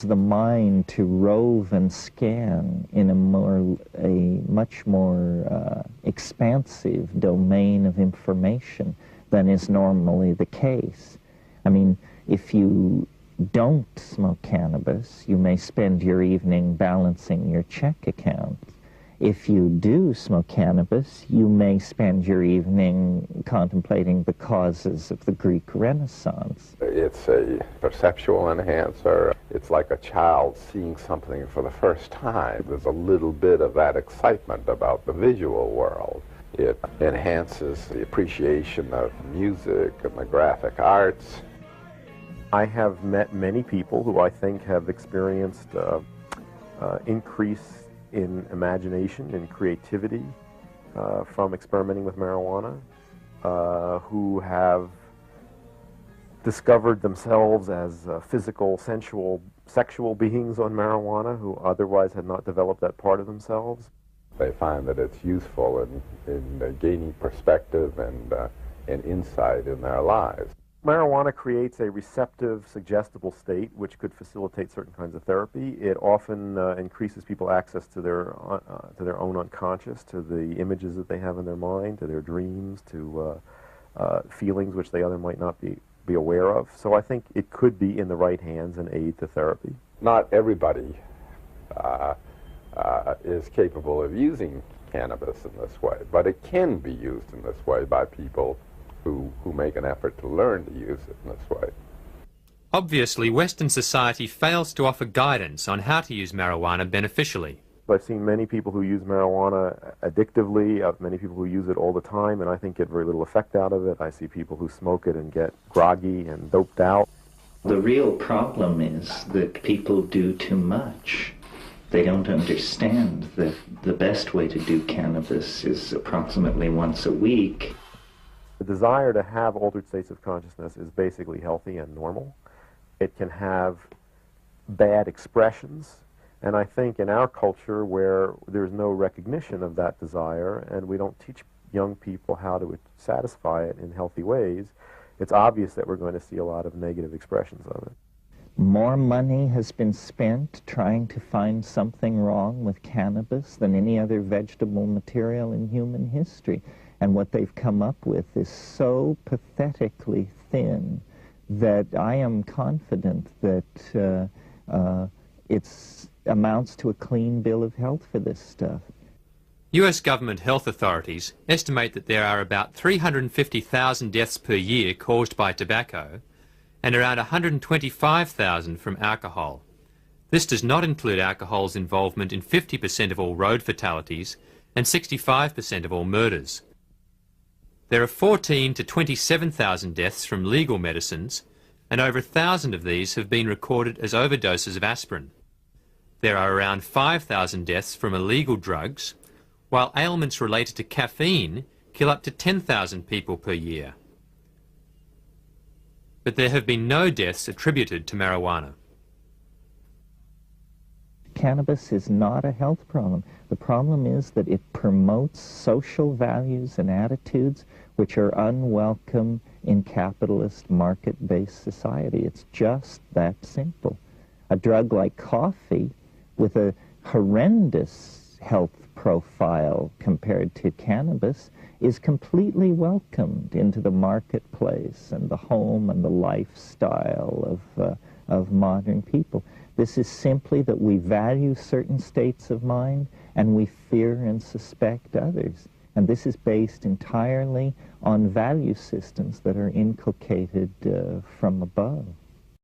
the mind to rove and scan in a much more expansive domain of information than is normally the case. I mean, if you don't smoke cannabis, you may spend your evening balancing your check account. If you do smoke cannabis, you may spend your evening contemplating the causes of the Greek Renaissance. It's a perceptual enhancer. It's like a child seeing something for the first time. There's a little bit of that excitement about the visual world. It enhances the appreciation of music and the graphic arts. I have met many people who I think have experienced increase in imagination and creativity from experimenting with marijuana, who have discovered themselves as physical, sensual, sexual beings on marijuana who otherwise had not developed that part of themselves. They find that it's useful in gaining perspective and insight in their lives. Marijuana creates a receptive, suggestible state which could facilitate certain kinds of therapy. It often increases people's access to their own unconscious, to the images that they have in their mind, to their dreams, to feelings which they otherwise might not be aware of. So I think it could be in the right hands an aid to therapy. Not everybody is capable of using cannabis in this way, but it can be used in this way by people who make an effort to learn to use it in this way. Obviously, Western society fails to offer guidance on how to use marijuana beneficially. I've seen many people who use marijuana addictively, many people who use it all the time, and I think get very little effect out of it. I see people who smoke it and get groggy and doped out. The real problem is that people do too much. They don't understand that the best way to do cannabis is approximately once a week. The desire to have altered states of consciousness is basically healthy and normal. It can have bad expressions, and I think in our culture where there's no recognition of that desire and we don't teach young people how to satisfy it in healthy ways, it's obvious that we're going to see a lot of negative expressions of it. More money has been spent trying to find something wrong with cannabis than any other vegetable material in human history. And what they've come up with is so pathetically thin that I am confident that it amounts to a clean bill of health for this stuff. US government health authorities estimate that there are about 350,000 deaths per year caused by tobacco and around 125,000 from alcohol. This does not include alcohol's involvement in 50% of all road fatalities and 65% of all murders. There are 14 to 27,000 deaths from legal medicines, and over 1,000 of these have been recorded as overdoses of aspirin. There are around 5,000 deaths from illegal drugs, while ailments related to caffeine kill up to 10,000 people per year. But there have been no deaths attributed to marijuana. Cannabis is not a health problem. The problem is that it promotes social values and attitudes which are unwelcome in capitalist market-based society. It's just that simple. A drug like coffee with a horrendous health profile compared to cannabis is completely welcomed into the marketplace and the home and the lifestyle of modern people. This is simply that we value certain states of mind and we fear and suspect others. And this is based entirely on value systems that are inculcated from above.